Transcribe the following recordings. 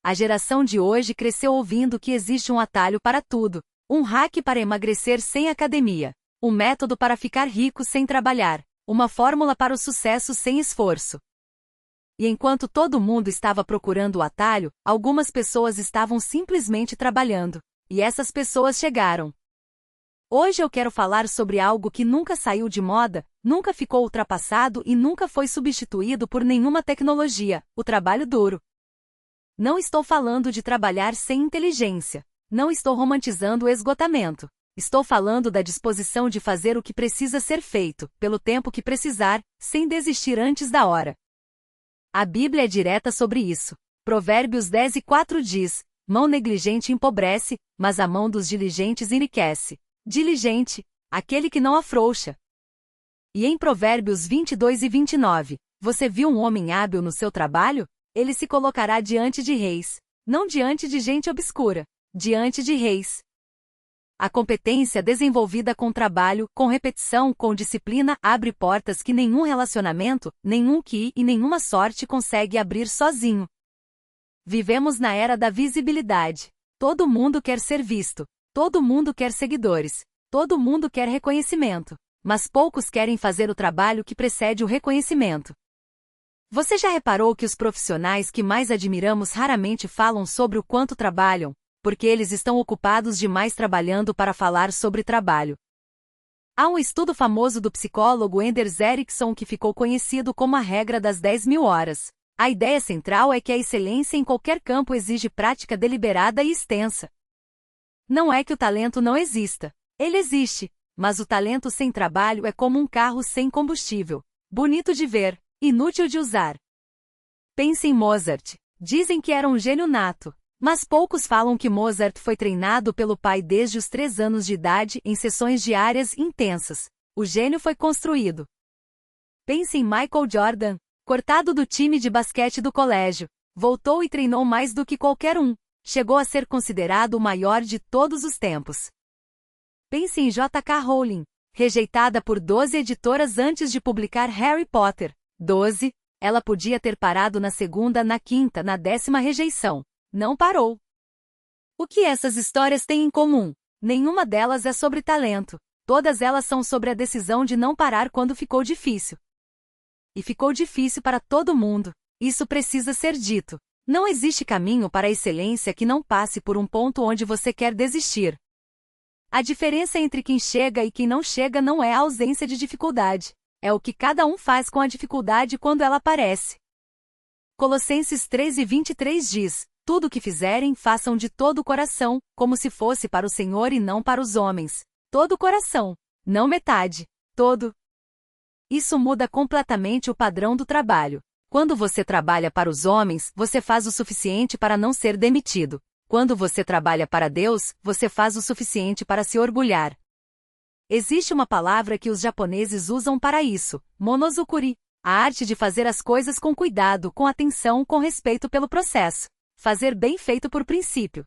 A geração de hoje cresceu ouvindo que existe um atalho para tudo, um hack para emagrecer sem academia, um método para ficar rico sem trabalhar, uma fórmula para o sucesso sem esforço. E enquanto todo mundo estava procurando o atalho, algumas pessoas estavam simplesmente trabalhando. E essas pessoas chegaram. Hoje eu quero falar sobre algo que nunca saiu de moda, nunca ficou ultrapassado e nunca foi substituído por nenhuma tecnologia: o trabalho duro. Não estou falando de trabalhar sem inteligência. Não estou romantizando o esgotamento. Estou falando da disposição de fazer o que precisa ser feito, pelo tempo que precisar, sem desistir antes da hora. A Bíblia é direta sobre isso. Provérbios 10:4 diz: mão negligente empobrece, mas a mão dos diligentes enriquece. Diligente, aquele que não afrouxa. E em Provérbios 22:29, você viu um homem hábil no seu trabalho? Ele se colocará diante de reis, não diante de gente obscura, diante de reis. A competência desenvolvida com trabalho, com repetição, com disciplina, abre portas que nenhum relacionamento, nenhum QI e nenhuma sorte consegue abrir sozinho. Vivemos na era da visibilidade. Todo mundo quer ser visto. Todo mundo quer seguidores. Todo mundo quer reconhecimento. Mas poucos querem fazer o trabalho que precede o reconhecimento. Você já reparou que os profissionais que mais admiramos raramente falam sobre o quanto trabalham, porque eles estão ocupados demais trabalhando para falar sobre trabalho? Há um estudo famoso do psicólogo Anders Ericsson que ficou conhecido como a regra das 10.000 horas. A ideia central é que a excelência em qualquer campo exige prática deliberada e extensa. Não é que o talento não exista. Ele existe, mas o talento sem trabalho é como um carro sem combustível. Bonito de ver, inútil de usar. Pense em Mozart. Dizem que era um gênio nato, mas poucos falam que Mozart foi treinado pelo pai desde os 3 anos de idade em sessões diárias intensas. O gênio foi construído. Pense em Michael Jordan. Cortado do time de basquete do colégio, voltou e treinou mais do que qualquer um. Chegou a ser considerado o maior de todos os tempos. Pense em J.K. Rowling, rejeitada por 12 editoras antes de publicar Harry Potter. 12, ela podia ter parado na segunda, na quinta, na 10ª rejeição. Não parou. O que essas histórias têm em comum? Nenhuma delas é sobre talento. Todas elas são sobre a decisão de não parar quando ficou difícil. E ficou difícil para todo mundo. Isso precisa ser dito. Não existe caminho para a excelência que não passe por um ponto onde você quer desistir. A diferença entre quem chega e quem não chega não é a ausência de dificuldade. É o que cada um faz com a dificuldade quando ela aparece. Colossenses 3:23 diz: tudo o que fizerem, façam de todo o coração, como se fosse para o Senhor e não para os homens. Todo o coração. Não metade. Todo. Isso muda completamente o padrão do trabalho. Quando você trabalha para os homens, você faz o suficiente para não ser demitido. Quando você trabalha para Deus, você faz o suficiente para se orgulhar. Existe uma palavra que os japoneses usam para isso: monozukuri. A arte de fazer as coisas com cuidado, com atenção, com respeito pelo processo. Fazer bem feito por princípio.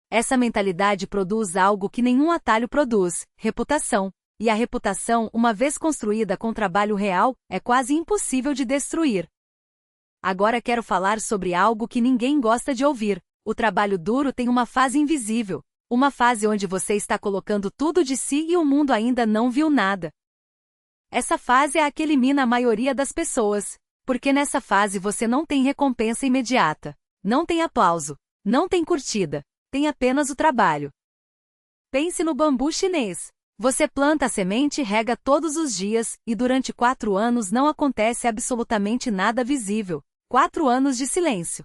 Essa mentalidade produz algo que nenhum atalho produz: reputação. E a reputação, uma vez construída com trabalho real, é quase impossível de destruir. Agora quero falar sobre algo que ninguém gosta de ouvir. O trabalho duro tem uma fase invisível. Uma fase onde você está colocando tudo de si e o mundo ainda não viu nada. Essa fase é a que elimina a maioria das pessoas. Porque nessa fase você não tem recompensa imediata. Não tem aplauso. Não tem curtida. Tem apenas o trabalho. Pense no bambu chinês. Você planta a semente e rega todos os dias, e durante 4 anos não acontece absolutamente nada visível. 4 anos de silêncio.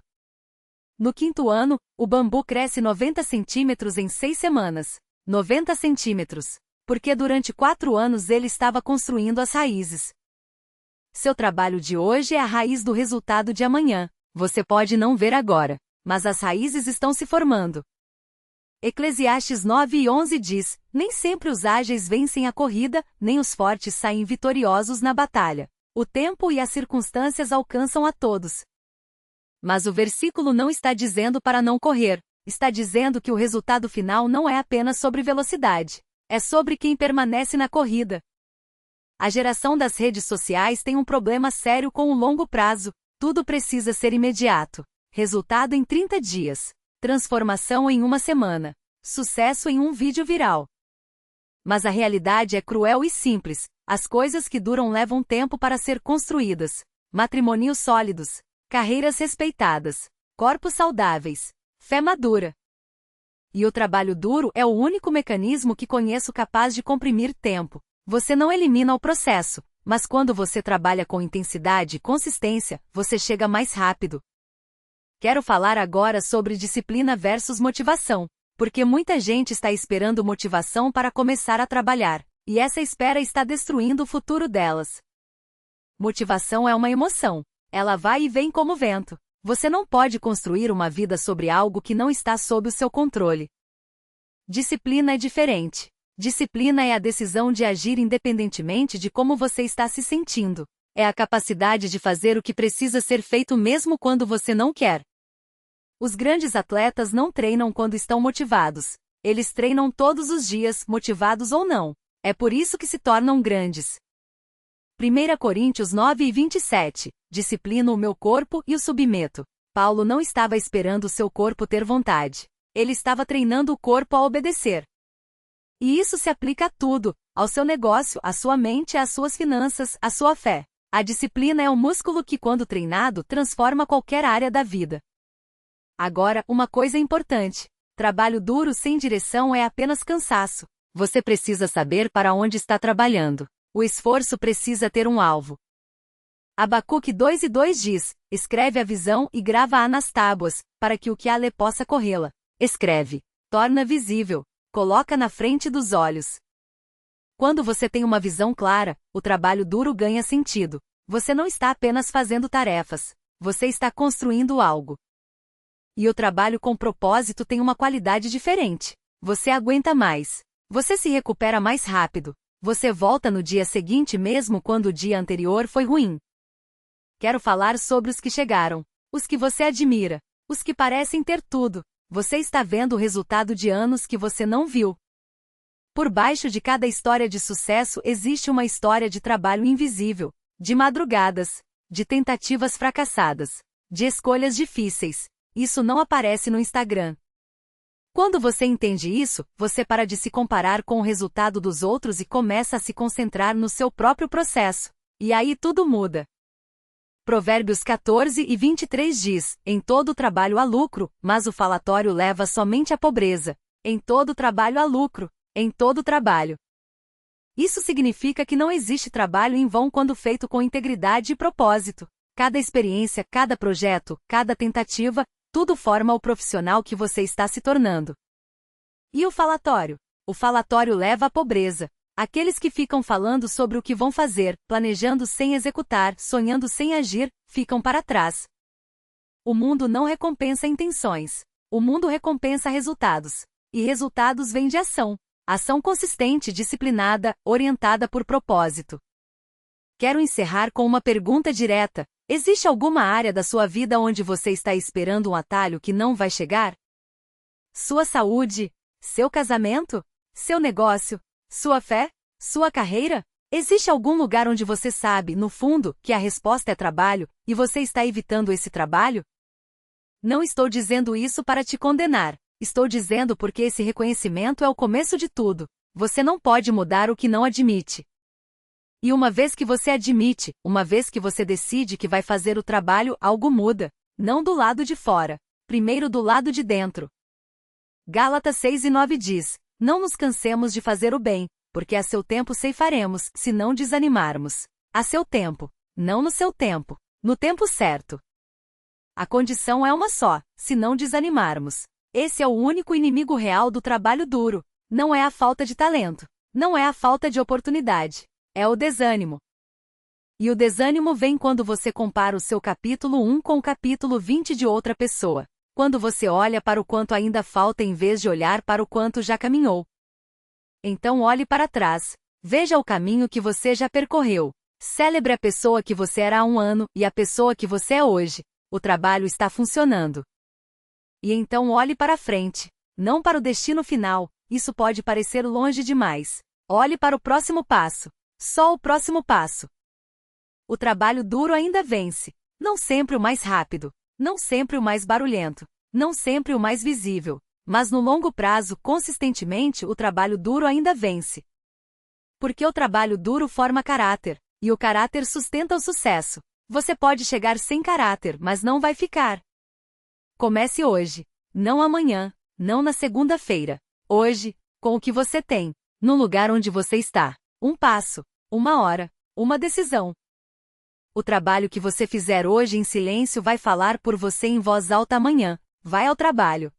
No 5º ano, o bambu cresce 90 centímetros em 6 semanas. 90 centímetros. Porque durante 4 anos ele estava construindo as raízes. Seu trabalho de hoje é a raiz do resultado de amanhã. Você pode não ver agora, mas as raízes estão se formando. Eclesiastes 9:11 diz: nem sempre os ágeis vencem a corrida, nem os fortes saem vitoriosos na batalha. O tempo e as circunstâncias alcançam a todos. Mas o versículo não está dizendo para não correr, está dizendo que o resultado final não é apenas sobre velocidade. É sobre quem permanece na corrida. A geração das redes sociais tem um problema sério com o longo prazo. Tudo precisa ser imediato. Resultado em 30 dias. Transformação em uma semana. Sucesso em um vídeo viral. Mas a realidade é cruel e simples. As coisas que duram levam tempo para ser construídas. Matrimônios sólidos. Carreiras respeitadas. Corpos saudáveis. Fé madura. E o trabalho duro é o único mecanismo que conheço capaz de comprimir tempo. Você não elimina o processo, mas quando você trabalha com intensidade e consistência, você chega mais rápido. Quero falar agora sobre disciplina versus motivação, porque muita gente está esperando motivação para começar a trabalhar, e essa espera está destruindo o futuro delas. Motivação é uma emoção. Ela vai e vem como vento. Você não pode construir uma vida sobre algo que não está sob o seu controle. Disciplina é diferente. Disciplina é a decisão de agir independentemente de como você está se sentindo. É a capacidade de fazer o que precisa ser feito mesmo quando você não quer. Os grandes atletas não treinam quando estão motivados. Eles treinam todos os dias, motivados ou não. É por isso que se tornam grandes. 1 Coríntios 9:27. Disciplino o meu corpo e o submeto. Paulo não estava esperando o seu corpo ter vontade. Ele estava treinando o corpo a obedecer. E isso se aplica a tudo, ao seu negócio, à sua mente, às suas finanças, à sua fé. A disciplina é um músculo que, quando treinado, transforma qualquer área da vida. Agora, uma coisa importante. Trabalho duro sem direção é apenas cansaço. Você precisa saber para onde está trabalhando. O esforço precisa ter um alvo. Abacuque 2:2 diz: escreve a visão e grava-a nas tábuas, para que o que a lê possa corrê-la. Escreve. Torna visível. Coloca na frente dos olhos. Quando você tem uma visão clara, o trabalho duro ganha sentido. Você não está apenas fazendo tarefas. Você está construindo algo. E o trabalho com propósito tem uma qualidade diferente. Você aguenta mais. Você se recupera mais rápido. Você volta no dia seguinte mesmo quando o dia anterior foi ruim. Quero falar sobre os que chegaram. Os que você admira. Os que parecem ter tudo. Você está vendo o resultado de anos que você não viu. Por baixo de cada história de sucesso existe uma história de trabalho invisível, de madrugadas, de tentativas fracassadas, de escolhas difíceis. Isso não aparece no Instagram. Quando você entende isso, você para de se comparar com o resultado dos outros e começa a se concentrar no seu próprio processo. E aí tudo muda. Provérbios 14:23 diz: em todo trabalho há lucro, mas o falatório leva somente à pobreza. Em todo trabalho há lucro, em todo trabalho. Isso significa que não existe trabalho em vão quando feito com integridade e propósito. Cada experiência, cada projeto, cada tentativa, tudo forma o profissional que você está se tornando. E o falatório? O falatório leva à pobreza. Aqueles que ficam falando sobre o que vão fazer, planejando sem executar, sonhando sem agir, ficam para trás. O mundo não recompensa intenções. O mundo recompensa resultados. E resultados vêm de ação. Ação consistente, disciplinada, orientada por propósito. Quero encerrar com uma pergunta direta. Existe alguma área da sua vida onde você está esperando um atalho que não vai chegar? Sua saúde? Seu casamento? Seu negócio? Sua fé? Sua carreira? Existe algum lugar onde você sabe, no fundo, que a resposta é trabalho, e você está evitando esse trabalho? Não estou dizendo isso para te condenar. Estou dizendo porque esse reconhecimento é o começo de tudo. Você não pode mudar o que não admite. E uma vez que você admite, uma vez que você decide que vai fazer o trabalho, algo muda. Não do lado de fora. Primeiro do lado de dentro. Gálatas 6:9 diz: não nos cansemos de fazer o bem, porque a seu tempo ceifaremos, se não desanimarmos. A seu tempo. Não no seu tempo. No tempo certo. A condição é uma só, se não desanimarmos. Esse é o único inimigo real do trabalho duro. Não é a falta de talento. Não é a falta de oportunidade. É o desânimo. E o desânimo vem quando você compara o seu capítulo 1 com o capítulo 20 de outra pessoa. Quando você olha para o quanto ainda falta em vez de olhar para o quanto já caminhou. Então olhe para trás. Veja o caminho que você já percorreu. Celebre a pessoa que você era há um ano e a pessoa que você é hoje. O trabalho está funcionando. E então olhe para frente. Não para o destino final. Isso pode parecer longe demais. Olhe para o próximo passo. Só o próximo passo. O trabalho duro ainda vence. Não sempre o mais rápido. Não sempre o mais barulhento. Não sempre o mais visível. Mas no longo prazo, consistentemente, o trabalho duro ainda vence. Porque o trabalho duro forma caráter. E o caráter sustenta o sucesso. Você pode chegar sem caráter, mas não vai ficar. Comece hoje. Não amanhã. Não na segunda-feira. Hoje, com o que você tem. No lugar onde você está. Um passo. Uma hora. Uma decisão. O trabalho que você fizer hoje em silêncio vai falar por você em voz alta amanhã. Vai ao trabalho.